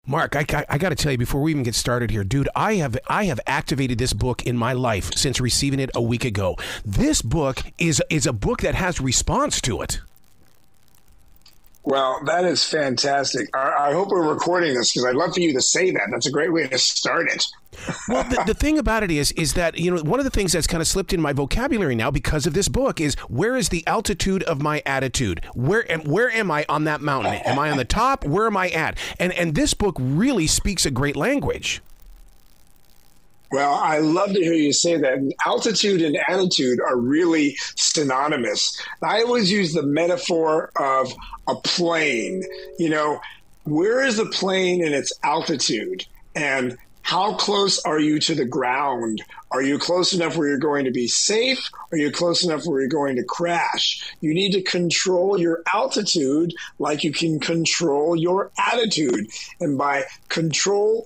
Mark, I got to tell you before we even get started here, dude, I have activated this book in my life since receiving it a week ago. This book is a book that has response to it. Well, that is fantastic. I hope we're recording this because I'd love for you to say that. That's a great way to start it. Well, the thing about it is that, you know, one of the things that's kind of slipped in my vocabulary now because of this book is, where is the altitude of my attitude? Where am I on that mountain? Am I on the top? Where am I at? And this book really speaks a great language. Well, I love to hear you say that. Altitude and attitude are really synonymous. I always use the metaphor of a plane. You know, where is the plane in its altitude? And how close are you to the ground? Are you close enough where you're going to be safe? Are you close enough where you're going to crash? You need to control your altitude like you can control your attitude. And by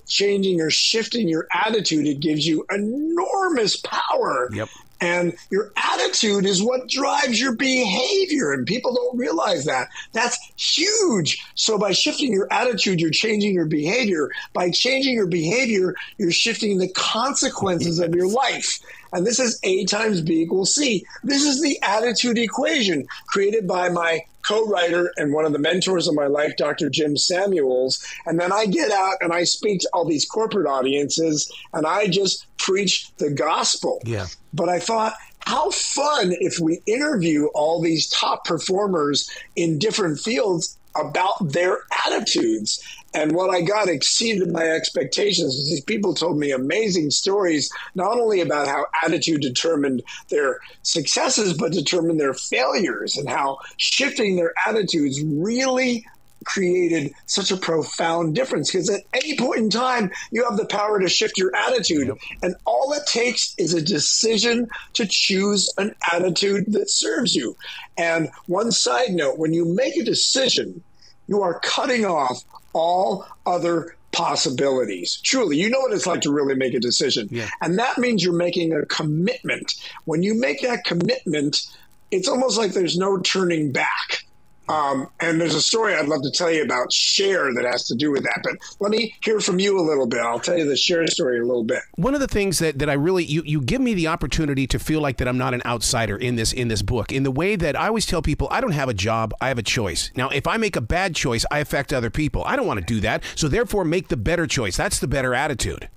changing or shifting your attitude, it gives you enormous power. Yep. And your attitude is what drives your behavior. And people don't realize that. That's huge. So by shifting your attitude, you're changing your behavior. By changing your behavior, you're shifting the consequences of your life. And this is A times B equals C. This is the attitude equation created by my co-writer and one of the mentors of my life, Dr. Jim Samuels. And then I get out and I speak to all these corporate audiences and I just preach the gospel. Yeah. But I thought, how fun if we interview all these top performers in different fields about their attitudes. And what I got exceeded my expectations. These people told me amazing stories, not only about how attitude determined their successes, but determined their failures, and how shifting their attitudes really created such a profound difference. Because at any point in time, you have the power to shift your attitude. Yep. And all it takes is a decision to choose an attitude that serves you. And one side note, when you make a decision, you are cutting off all other possibilities. Truly, you know what it's like to really make a decision. Yeah. And that means you're making a commitment. When you make that commitment, it's almost like there's no turning back. And there's a story I'd love to tell you about Cher that has to do with that. But let me hear from you a little bit. I'll tell you the Cher story a little bit. One of the things that I really, you give me the opportunity to feel like that I'm not an outsider in this book, in the way that I always tell people, I don't have a job, I have a choice. Now, if I make a bad choice, I affect other people. I don't want to do that. So therefore, make the better choice. That's the better attitude.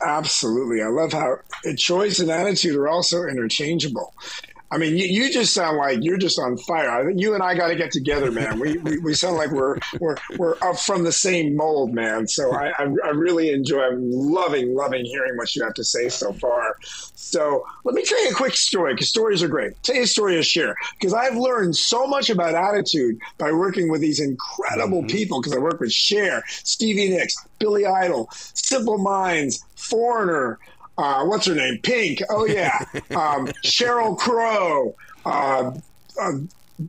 Absolutely. I love how choice and attitude are also interchangeable. I mean, you just sound like you're just on fire. I think you and I got to get together, man. We sound like we're up from the same mold, man. So I really enjoy. I'm loving hearing what you have to say so far. So let me tell you a quick story, because stories are great. Tell you a story to share, because I've learned so much about attitude by working with these incredible people. Because I work with Cher, Stevie Nicks, Billy Idol, Simple Minds, Foreigner. What's her name? Pink. Oh, yeah. Sheryl Crow,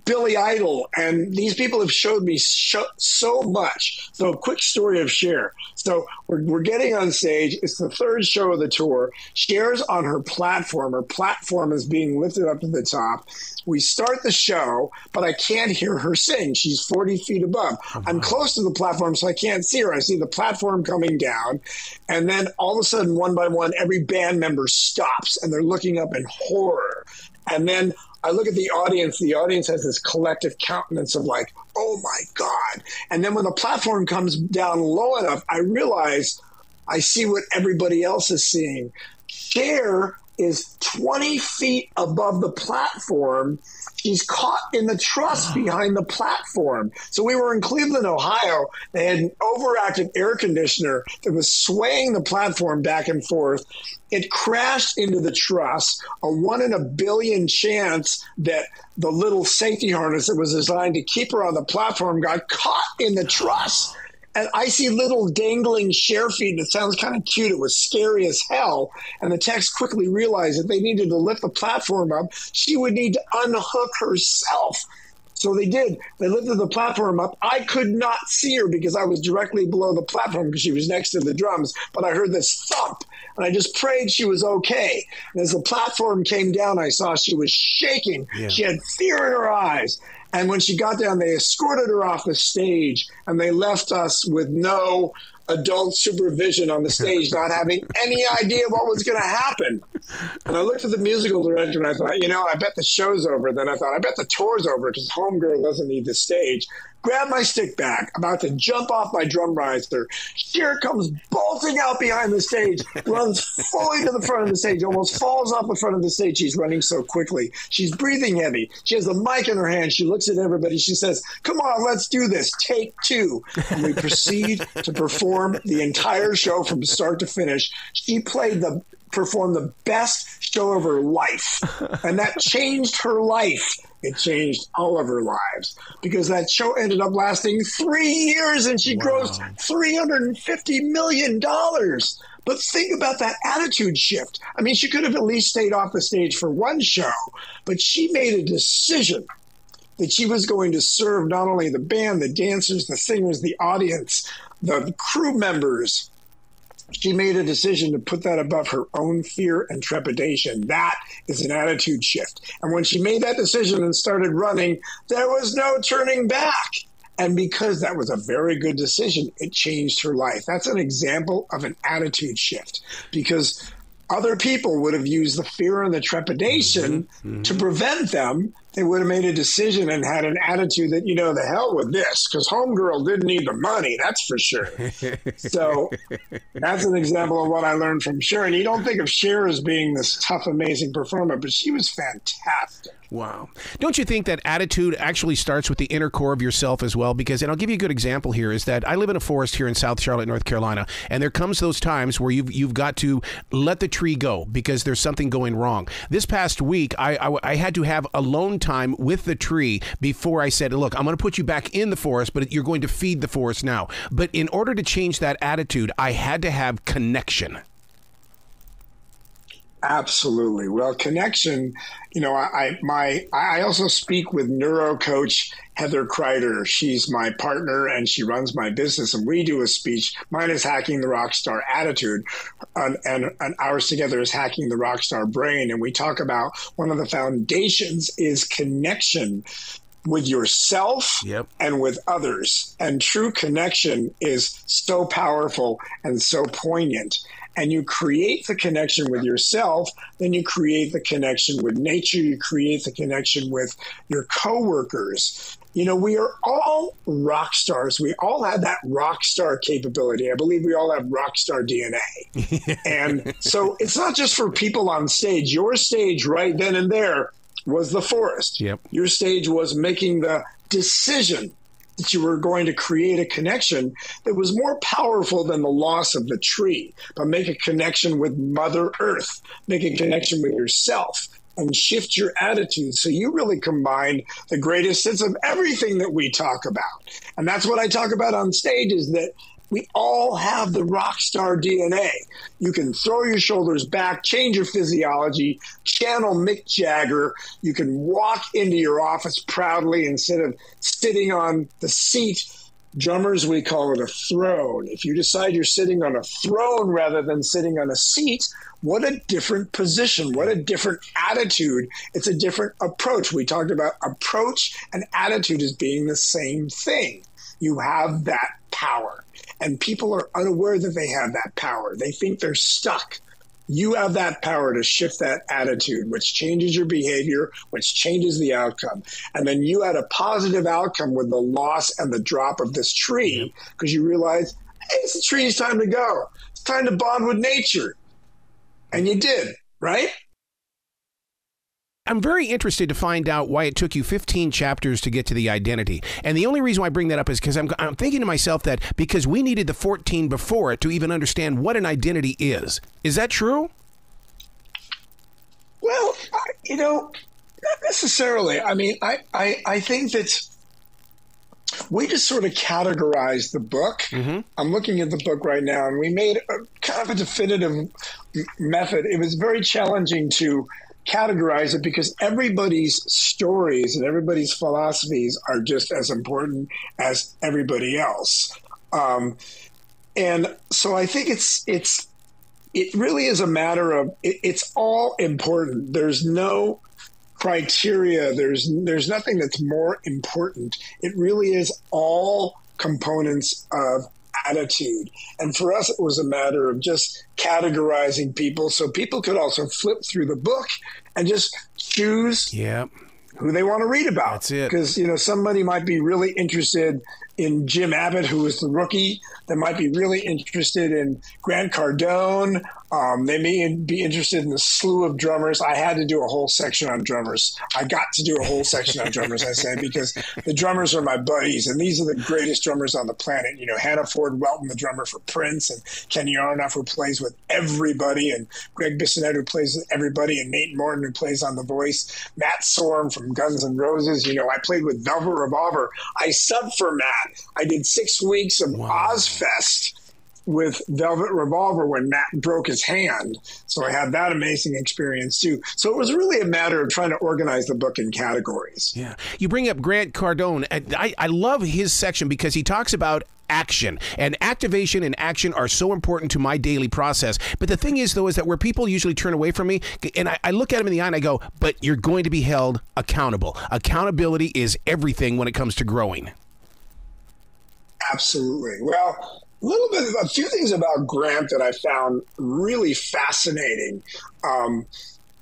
Billy Idol. And these people have showed me so much. So a quick story of Cher. So we're getting on stage. It's the third show of the tour. Cher's on her platform. Her platform is being lifted up to the top. We start the show, but I can't hear her sing. She's 40 feet above. Oh, I'm close to the platform, so I can't see her. I see the platform coming down. And then all of a sudden, one by one, every band member stops, and they're looking up in horror. And then I look at the audience. The audience has this collective countenance of like, oh, my God. And then when the platform comes down low enough, I realize I see what everybody else is seeing. Cher is 20 feet above the platform. She's caught in the truss behind the platform. So we were in Cleveland, Ohio. They had an overactive air conditioner that was swaying the platform back and forth. It crashed into the truss, a 1 in a billion chance that the little safety harness that was designed to keep her on the platform got caught in the truss. And I see little dangling Cher feet, and it sounds kind of cute. It was scary as hell. And the techs quickly realized that they needed to lift the platform up. She would need to unhook herself. So they did. They lifted the platform up. I could not see her because I was directly below the platform because she was next to the drums. But I heard this thump, and I just prayed she was okay. And as the platform came down, I saw she was shaking. Yeah. She had fear in her eyes. And when she got down, they escorted her off the stage, and they left us with no adult supervision on the stage, not having any idea what was going to happen. And I looked at the musical director and I thought, I bet the show's over. Then I thought, I bet the tour's over because Homegirl doesn't need the stage. Grab my stick bag, about to jump off my drum riser. Cher comes bolting out behind the stage, runs fully to the front of the stage, almost falls off the front of the stage. She's running so quickly. She's breathing heavy. She has the mic in her hand. She looks at everybody. She says, "Come on, let's do this. Take 2." And we proceed to perform the entire show from start to finish. She performed the best show of her life. And that changed her life. It changed all of her lives because that show ended up lasting 3 years and she grossed $350 million. But think about that attitude shift. I mean, she could have at least stayed off the stage for one show, but she made a decision that she was going to serve not only the band, the dancers, the singers, the audience, the crew members. She made a decision to put that above her own fear and trepidation. That is an attitude shift. And when she made that decision and started running, there was no turning back. And because that was a very good decision, it changed her life. That's an example of an attitude shift because other people would have used the fear and the trepidation to prevent them. They would have made a decision and had an attitude that, the hell with this, because Homegirl didn't need the money, that's for sure. So that's an example of what I learned from Cher. And you don't think of Cher as being this tough, amazing performer, but she was fantastic. Wow. Don't you think that attitude actually starts with the inner core of yourself as well? Because, and I'll give you a good example here, is that I live in a forest here in South Charlotte, North Carolina, and there comes those times where you've got to let the tree go because there's something going wrong. This past week, I had to have alone time with the tree before I said, look, I'm going to put you back in the forest, but you're going to feed the forest now. But in order to change that attitude, I had to have connection. Absolutely. Well, connection, I also speak with neuro coach Heather Kreider. She's my partner and she runs my business and we do a speech. Mine is Hacking the Rockstar Attitude and ours together is Hacking the Rockstar Brain. And we talk about one of the foundations is connection with yourself and with others. And true connection is so powerful and so poignant. And you create the connection with yourself, then you create the connection with nature, you create the connection with your coworkers. We are all rock stars. We all have that rock star capability. I believe we all have rock star DNA. And so it's not just for people on stage. Your stage right then and there was the forest. Your stage was making the decision that you were going to create a connection that was more powerful than the loss of the tree, but make a connection with Mother Earth, make a connection with yourself, and shift your attitude. So you really combine the greatest sense of everything that we talk about. And that's what I talk about on stage is that we all have the rock star DNA. You can throw your shoulders back, change your physiology, channel Mick Jagger. You can walk into your office proudly instead of sitting on the seat. Drummers, we call it a throne. If you decide you're sitting on a throne rather than sitting on a seat, what a different position, what a different attitude. It's a different approach. We talked about approach and attitude as being the same thing. You have that power. And people are unaware that they have that power. They think they're stuck. You have that power to shift that attitude, which changes your behavior, which changes the outcome. And then you had a positive outcome with the loss and the drop of this tree because you realize, hey, it's the tree's time to go. It's time to bond with nature. And you did, right? I'm very interested to find out why it took you 15 chapters to get to the identity. And the only reason why I bring that up is because I'm thinking to myself that because we needed the 14 before it to even understand what an identity is. Is that true? Well, not necessarily. I mean, I think that we just sort of categorized the book. I'm looking at the book right now, and we made kind of a definitive method. It was very challenging to categorize it because everybody's stories and everybody's philosophies are just as important as everybody else. And so I think it really is a matter of it's all important. There's no criteria. There's nothing that's more important. It really is all components of attitude. And for us, it was a matter of just categorizing people so people could also flip through the book and just choose who they want to read about. That's it. Because, somebody might be really interested in Jim Abbott, who was the rookie. They might be really interested in Grant Cardone. They may be interested in the slew of drummers. I had to do a whole section on drummers. I got to do a whole section on drummers, I say, because the drummers are my buddies, and these are the greatest drummers on the planet. Hannah Ford Welton, the drummer for Prince, and Kenny Aronoff, who plays with everybody, and Greg Bissonette, who plays with everybody, and Nate Morton, who plays on The Voice, Matt Sorum from Guns N' Roses. I played with Velvet Revolver. I subbed for Matt. I did 6 weeks of Ozfest with Velvet Revolver when Matt broke his hand. So I had that amazing experience too. So it was really a matter of trying to organize the book in categories. Yeah. You bring up Grant Cardone. I love his section because he talks about action, and activation and action are so important to my daily process. But the thing is, though, is that where people usually turn away from me, and I look at him in the eye and I go, but you're going to be held accountable. Accountability is everything when it comes to growing. Absolutely. Well, a few things about Grant that I found really fascinating.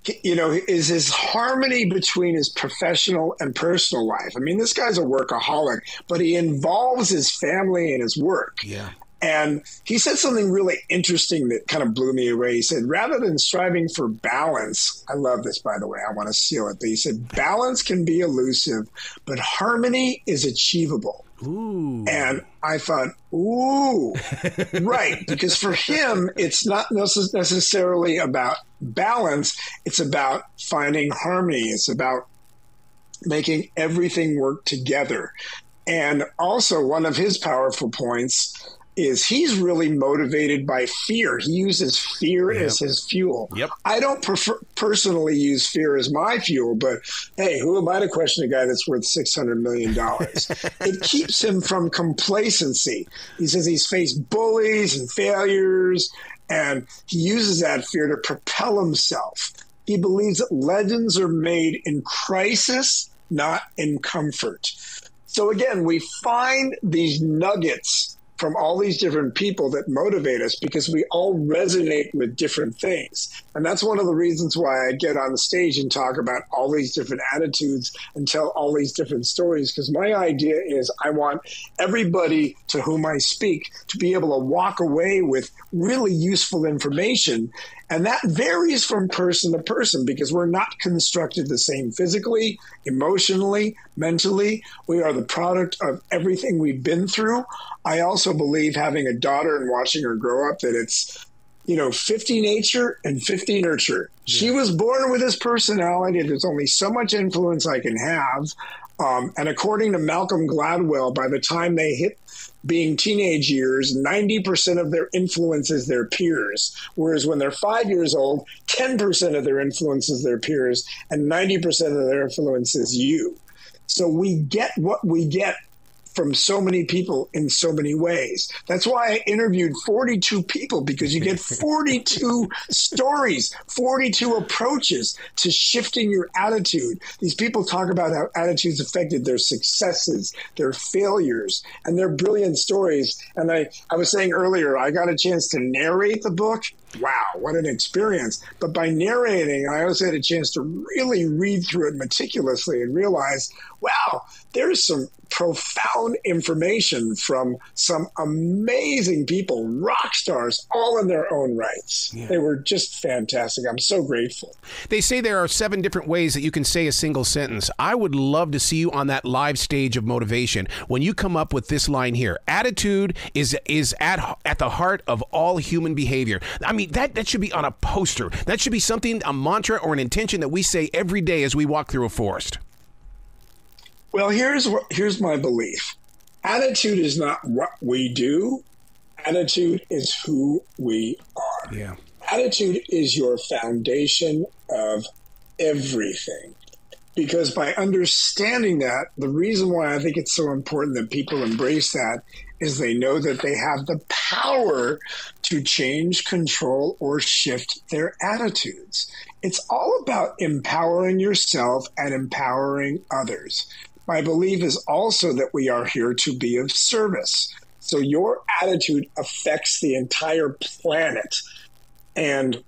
Is his harmony between his professional and personal life. I mean, this guy's a workaholic, but he involves his family and his work. Yeah. And he said something really interesting that kind of blew me away. He said, rather than striving for balance, I love this, by the way, I want to steal it, but he said, balance can be elusive, but harmony is achievable. Ooh. And I thought, ooh, right. Because for him, it's not necessarily about balance. It's about finding harmony. It's about making everything work together. And also one of his powerful points is he's really motivated by fear. He uses fear as his fuel. Yep. I don't personally use fear as my fuel, but hey, who am I to question a guy that's worth $600 million? It keeps him from complacency. He says he's faced bullies and failures, and he uses that fear to propel himself. He believes that legends are made in crisis, not in comfort. So again, we find these nuggets from all these different people that motivate us because we all resonate with different things. And that's one of the reasons why I get on the stage and talk about all these different attitudes and tell all these different stories, because my idea is I want everybody to whom I speak to be able to walk away with really useful information. And that varies from person to person because we're not constructed the same physically, emotionally, mentally. We are the product of everything we've been through. I also believe, having a daughter and watching her grow up, that it's, 50 nature and 50 nurture. Yeah. She was born with this personality. There's only so much influence I can have. And according to Malcolm Gladwell, by the time they hit being teenage years, 90% of their influence is their peers. Whereas when they're 5 years old, 10% of their influence is their peers, and 90% of their influence is you. So we get what we get from so many people in so many ways. That's why I interviewed 42 people, because you get 42 stories, 42 approaches to shifting your attitude. These people talk about how attitudes affected their successes, their failures, and their brilliant stories. And I was saying earlier, I got a chance to narrate the book. Wow, what an experience. But by narrating, I also had a chance to really read through it meticulously and realize, wow, there's some profound information from some amazing people, rock stars, all in their own rights. Yeah. They were just fantastic. I'm so grateful. They say there are 7 different ways that you can say a single sentence. I would love to see you on that live stage of motivation when you come up with this line here. Attitude is at the heart of all human behavior. I mean, that should be on a poster. That should be something, a mantra or an intention that we say every day as we walk through a forest. Well, here's my belief. Attitude is not what we do. Attitude is who we are. Yeah. Attitude is your foundation of everything. Because by understanding that, the reason why I think it's so important that people embrace that is they know that they have the power to change, control, or shift their attitudes. It's all about empowering yourself and empowering others. My belief is also that we are here to be of service. So your attitude affects the entire planet. And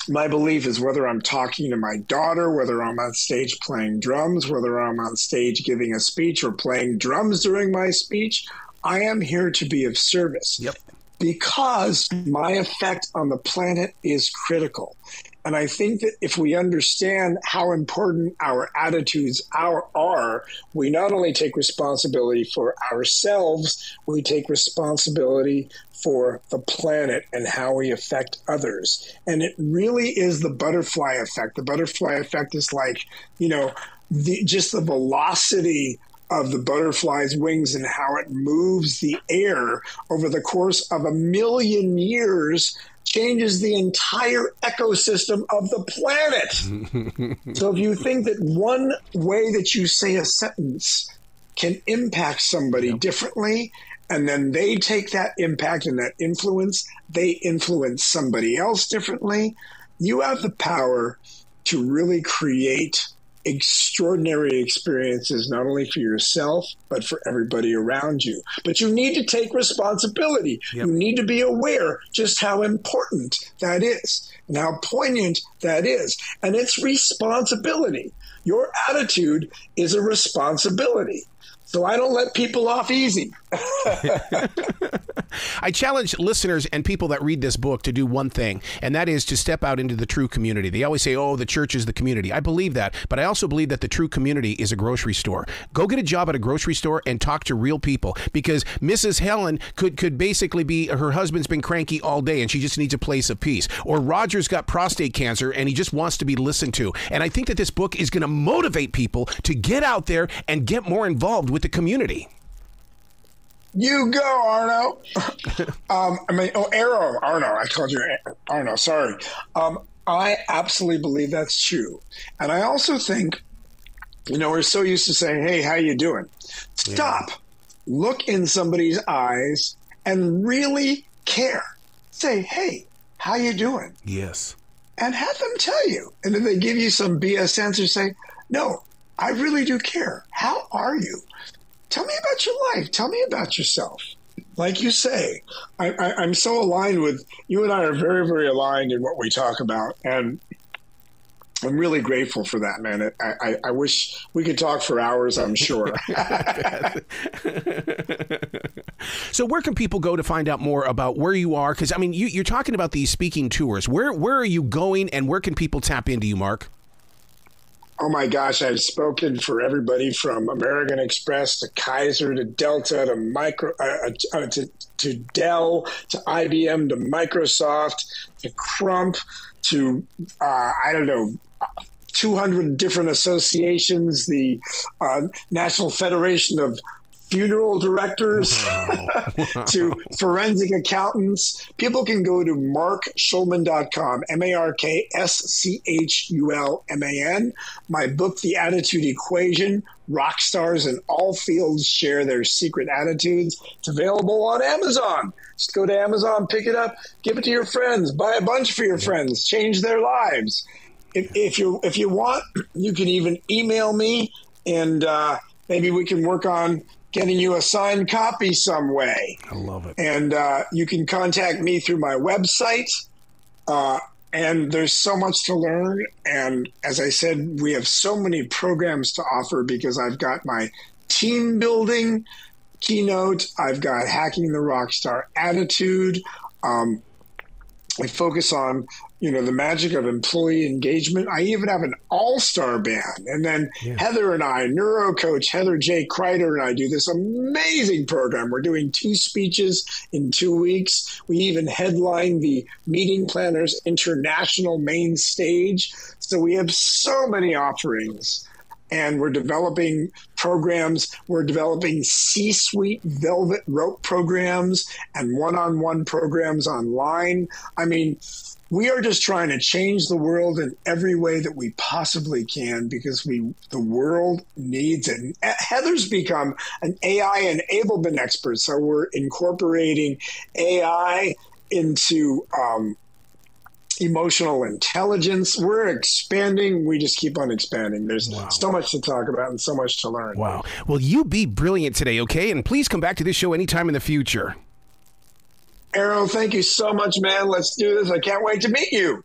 my belief is whether I'm talking to my daughter, whether I'm on stage playing drums, whether I'm on stage giving a speech or playing drums during my speech, I am here to be of service. Yep. Because my effect on the planet is critical. And I think that if we understand how important our attitudes are, we not only take responsibility for ourselves, we take responsibility for the planet and how we affect others. And it really is the butterfly effect. The butterfly effect is like, just the velocity of the butterfly's wings and how it moves the air over the course of 1 million years changes the entire ecosystem of the planet. So if you think that one way that you say a sentence can impact somebody differently, and then they take that impact and that influence, they influence somebody else differently, you have the power to really create extraordinary experiences, not only for yourself, but for everybody around you. But you need to take responsibility. Yep. You need to be aware just how important that is and how poignant that is. And it's responsibility. Your attitude is a responsibility. So I don't let people off easy. I challenge listeners and people that read this book to do one thing, and that is to step out into the true community. They always say, oh, the church is the community. I believe that, but I also believe that the true community is a grocery store. Go get a job at a grocery store and talk to real people, because Mrs. Helen could basically be, her husband's been cranky all day and she just needs a place of peace. Or Roger's got prostate cancer and he just wants to be listened to. And I think that this book is going to motivate people to get out there and get more involved with the community. You go, Arno. Arno. I called you Arno. Sorry. I absolutely believe that's true. And I also think, we're so used to saying, hey, how you doing? Stop. Yeah. Look in somebody's eyes and really care. Say, hey, how you doing? Yes. And have them tell you. And then they give you some BS answer, say, no, I really do care. How are you? Tell me about your life. Tell me about yourself. Like you say, I'm so aligned with you, and I are very, very aligned in what we talk about. And I'm really grateful for that, man. I wish we could talk for hours, I'm sure. So where can people go to find out more about where you are? Because, you're talking about these speaking tours. Where are you going, and where can people tap into you, Mark? Oh my gosh, I've spoken for everybody from American Express to Kaiser to Delta to to Dell to IBM to Microsoft to Crump to 200 different associations, the National Federation of Funeral directors to forensic accountants. People can go to markschulman.com, MarkSchulman. My book, The Attitude Equation, rock stars in all fields share their secret attitudes. It's available on Amazon. Just go to Amazon, pick it up, give it to your friends, buy a bunch for your friends, change their lives. If you want, you can even email me, and maybe we can work on getting you a signed copy some way. I love it. And you can contact me through my website. And there's so much to learn. And as I said, we have so many programs to offer, because I've got my team building keynote. I've got hacking the rockstar attitude. I focus on, the magic of employee engagement. I even have an all-star band. And then Heather and I, neuro coach Heather J. Kreider, and I do this amazing program. We're doing 2 speeches in 2 weeks. We even headline the Meeting Planners International main stage. So we have so many offerings. And we're developing programs. We're developing C-suite velvet rope programs and one-on-one programs online. I mean, we are just trying to change the world in every way that we possibly can because the world needs it. And Heather's become an AI enablement expert, so we're incorporating AI into emotional intelligence. We're expanding. We just keep on expanding. There's so much to talk about and so much to learn. Wow. Well, you be brilliant today, okay? And please come back to this show anytime in the future. Arrow, thank you so much, man. Let's do this. I can't wait to meet you.